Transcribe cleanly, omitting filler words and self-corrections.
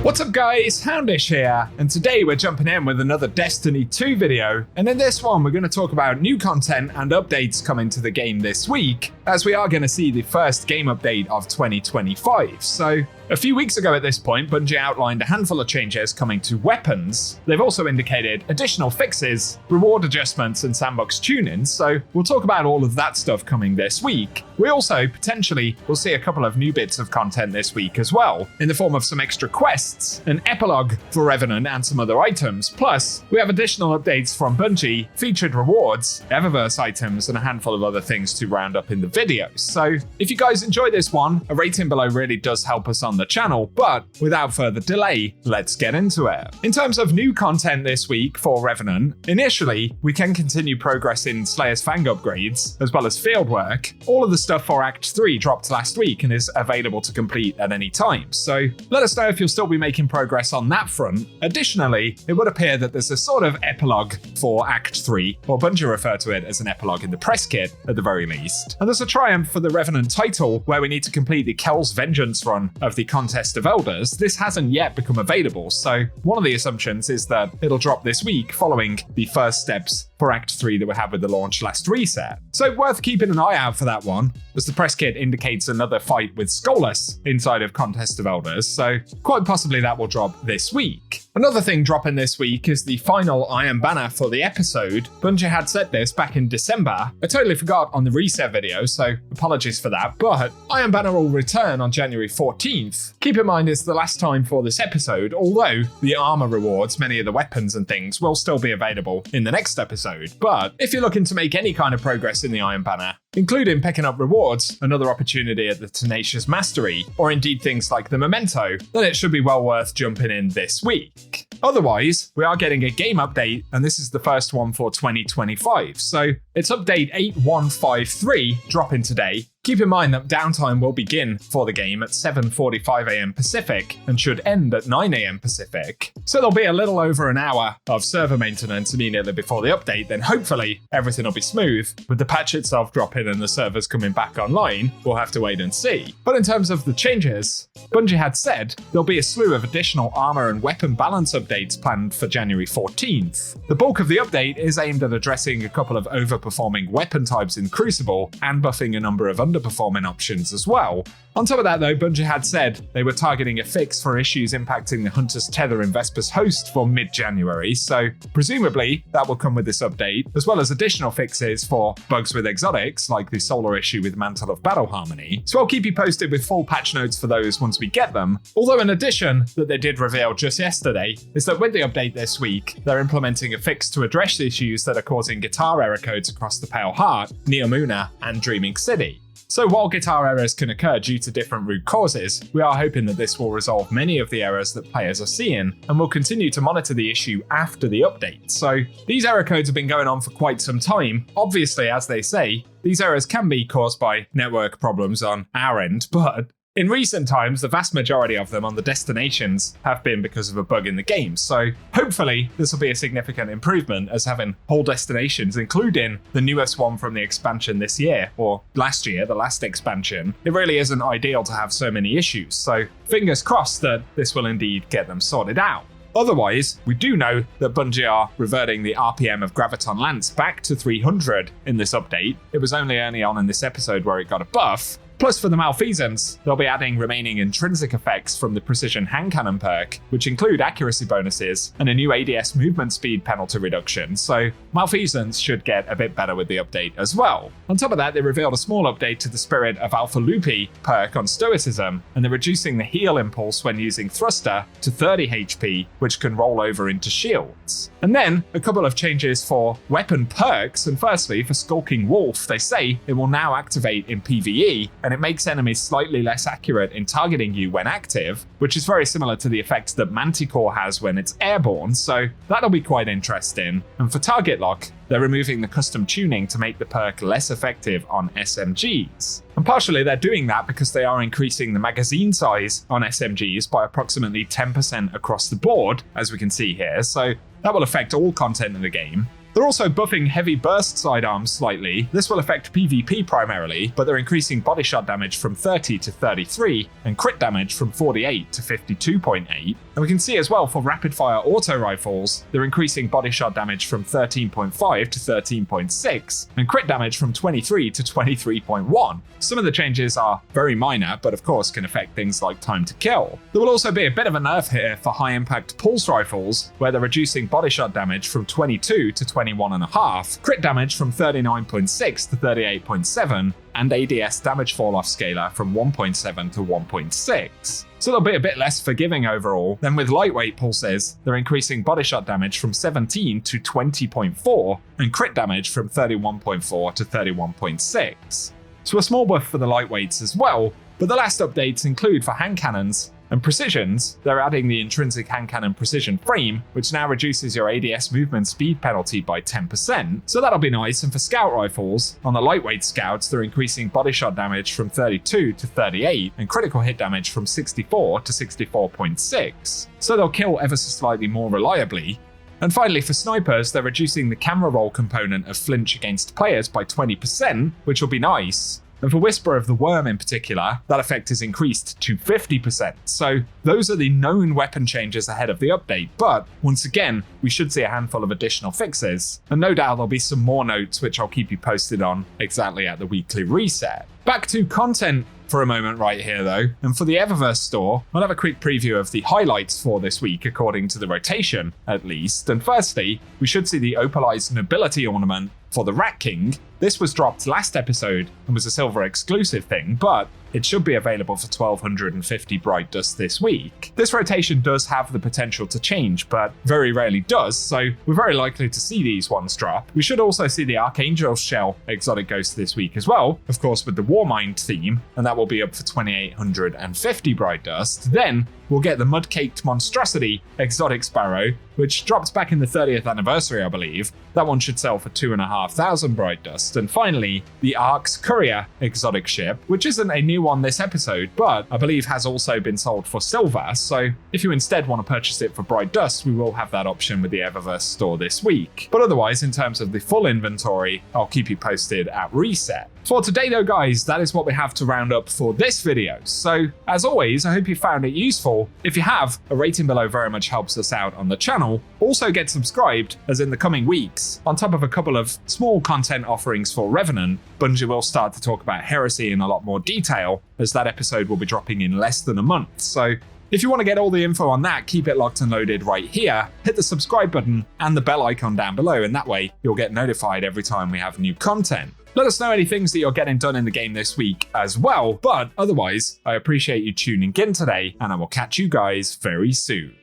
What's up guys, Houndish here, and today we're jumping in with another Destiny 2 video, and in this one we're going to talk about new content and updates coming to the game this week, as we are going to see the first game update of 2025. So, a few weeks ago at this point, Bungie outlined a handful of changes coming to weapons. They've also indicated additional fixes, reward adjustments, and sandbox tunings, so we'll talk about all of that stuff coming this week. We also, potentially, will see a couple of new bits of content this week as well, in the form of some extra quests, an epilogue for Revenant, and some other items. Plus, we have additional updates from Bungie, featured rewards, Eververse items, and a handful of other things to round up in the video. So, if you guys enjoy this one, a rating below really does help us on the channel, but without further delay, let's get into it. In terms of new content this week for Revenant, initially, we can continue progress in Slayer's Fang upgrades, as well as fieldwork. All of the stuff for Act 3 dropped last week and is available to complete at any time, so let us know if you'll still be making progress on that front. Additionally, it would appear that there's a sort of epilogue for Act 3, or Bungie refer to it as an epilogue in the press kit at the very least. And there's a triumph for the Revenant title, where we need to complete the Kel's Vengeance run of the Contest of Elders. This hasn't yet become available, so one of the assumptions is that it'll drop this week following the first steps for Act 3 that we had with the launch last reset. So worth keeping an eye out for that one, as the press kit indicates another fight with Skolas inside of Contest of Elders, so quite possibly that will drop this week. Another thing dropping this week is the final Iron Banner for the episode. Bungie had said this back in December. I totally forgot on the reset video, so apologies for that, but Iron Banner will return on January 14th. Keep in mind it's the last time for this episode, although the armor rewards, many of the weapons and things, will still be available in the next episode. But if you're looking to make any kind of progress in the Iron Banner, including picking up rewards, another opportunity at the Tenacious Mastery, or indeed things like the Memento, then it should be well worth jumping in this week. Otherwise, we are getting a game update, and this is the first one for 2025. So it's update 8153 dropping today. Keep in mind that downtime will begin for the game at 7:45 AM Pacific and should end at 9 AM Pacific. So there'll be a little over an hour of server maintenance immediately before the update, then hopefully everything will be smooth. With the patch itself dropping and the servers coming back online, we'll have to wait and see. But in terms of the changes, Bungie had said there'll be a slew of additional armor and weapon balance updates planned for January 14th. The bulk of the update is aimed at addressing a couple of overperforming weapon types in Crucible and buffing a number of underperforming options as well. On top of that though, Bungie had said they were targeting a fix for issues impacting the Hunter's Tether in Vesper's Host for mid-January, so presumably that will come with this update, as well as additional fixes for bugs with exotics, like the solar issue with Mantle of Battle Harmony. So I'll keep you posted with full patch notes for those once we get them. Although an addition that they did reveal just yesterday is that with the update this week, they're implementing a fix to address the issues that are causing guitar error codes across the Pale Heart, Neomuna, and Dreaming City. So while guitar errors can occur due to different root causes, we are hoping that this will resolve many of the errors that players are seeing, and we'll continue to monitor the issue after the update. So these error codes have been going on for quite some time. Obviously, as they say, these errors can be caused by network problems on our end, but in recent times, the vast majority of them on the destinations have been because of a bug in the game, so hopefully this will be a significant improvement, as having whole destinations, including the newest one from the expansion this year, or last year, the last expansion, it really isn't ideal to have so many issues, so fingers crossed that this will indeed get them sorted out. Otherwise, we do know that Bungie are reverting the RPM of Graviton Lance back to 300 in this update. It was only early on in this episode where it got a buff. Plus, for the Malfeasance, they'll be adding remaining intrinsic effects from the Precision Hand Cannon perk, which include accuracy bonuses and a new ADS movement speed penalty reduction, so Malfeasance should get a bit better with the update as well. On top of that, they revealed a small update to the Spirit of Alpha Lupi perk on Stoicism, and they're reducing the heal impulse when using Thruster to 30 HP, which can roll over into shields. And then, a couple of changes for weapon perks, and firstly, for Skulking Wolf, they say it will now activate in PvE, and it makes enemies slightly less accurate in targeting you when active, which is very similar to the effects that Manticore has when it's airborne, so that'll be quite interesting. And for target lock, they're removing the custom tuning to make the perk less effective on SMGs. And partially they're doing that because they are increasing the magazine size on SMGs by approximately 10% across the board, as we can see here, so that will affect all content in the game. They're also buffing heavy burst sidearms slightly. This will affect PvP primarily, but they're increasing body shot damage from 30 to 33 and crit damage from 48 to 52.8. And we can see as well for rapid fire auto rifles, they're increasing body shot damage from 13.5 to 13.6 and crit damage from 23 to 23.1. Some of the changes are very minor, but of course can affect things like time to kill. There will also be a bit of a nerf here for high impact pulse rifles, where they're reducing body shot damage from 22 to 21.5, crit damage from 39.6 to 38.7, and ADS damage fall off scalar from 1.7 to 1.6. So they'll be a bit less forgiving overall. Then with lightweight pulses, they're increasing body shot damage from 17 to 20.4 and crit damage from 31.4 to 31.6. So a small buff for the lightweights as well, but the last updates include for hand cannons and precisions, they're adding the intrinsic hand cannon precision frame, which now reduces your ADS movement speed penalty by 10%. So that'll be nice. And for scout rifles, on the lightweight scouts, they're increasing body shot damage from 32 to 38 and critical hit damage from 64 to 64.6. So they'll kill ever so slightly more reliably. And finally, for snipers, they're reducing the camera roll component of flinch against players by 20%, which will be nice. And for Whisper of the Worm in particular, that effect is increased to 50%. So those are the known weapon changes ahead of the update, but once again, we should see a handful of additional fixes. And no doubt there'll be some more notes which I'll keep you posted on exactly at the weekly reset. Back to content for a moment right here though, and for the Eververse store, I'll have a quick preview of the highlights for this week according to the rotation, at least. And firstly, we should see the opalized nobility ornament for the Rat King. This was dropped last episode and was a silver exclusive thing, but it should be available for 1250 Bright Dust this week. This rotation does have the potential to change, but very rarely does, so we're very likely to see these ones drop. We should also see the Archangel Shell exotic ghost this week as well, of course with the Warmind theme, and that will be up for 2850 Bright Dust. Then we'll get the Mud-Caked Monstrosity exotic sparrow, which dropped back in the 30th anniversary, I believe. That one should sell for 2,500 Bright Dust. And finally, the Ark's Courier exotic ship, which isn't a new one this episode, but I believe has also been sold for silver. So if you instead want to purchase it for Bright Dust, we will have that option with the Eververse store this week. But otherwise, in terms of the full inventory, I'll keep you posted at reset. For today though guys, that is what we have to round up for this video. So as always, I hope you found it useful. If you have, a rating below very much helps us out on the channel. Also get subscribed, as in the coming weeks, on top of a couple of small content offerings for Revenant, Bungie will start to talk about Heresy in a lot more detail, as that episode will be dropping in less than a month. So if you want to get all the info on that, keep it locked and loaded right here. Hit the subscribe button and the bell icon down below, and that way you'll get notified every time we have new content. Let us know any things that you're getting done in the game this week as well, but otherwise, I appreciate you tuning in today, and I will catch you guys very soon.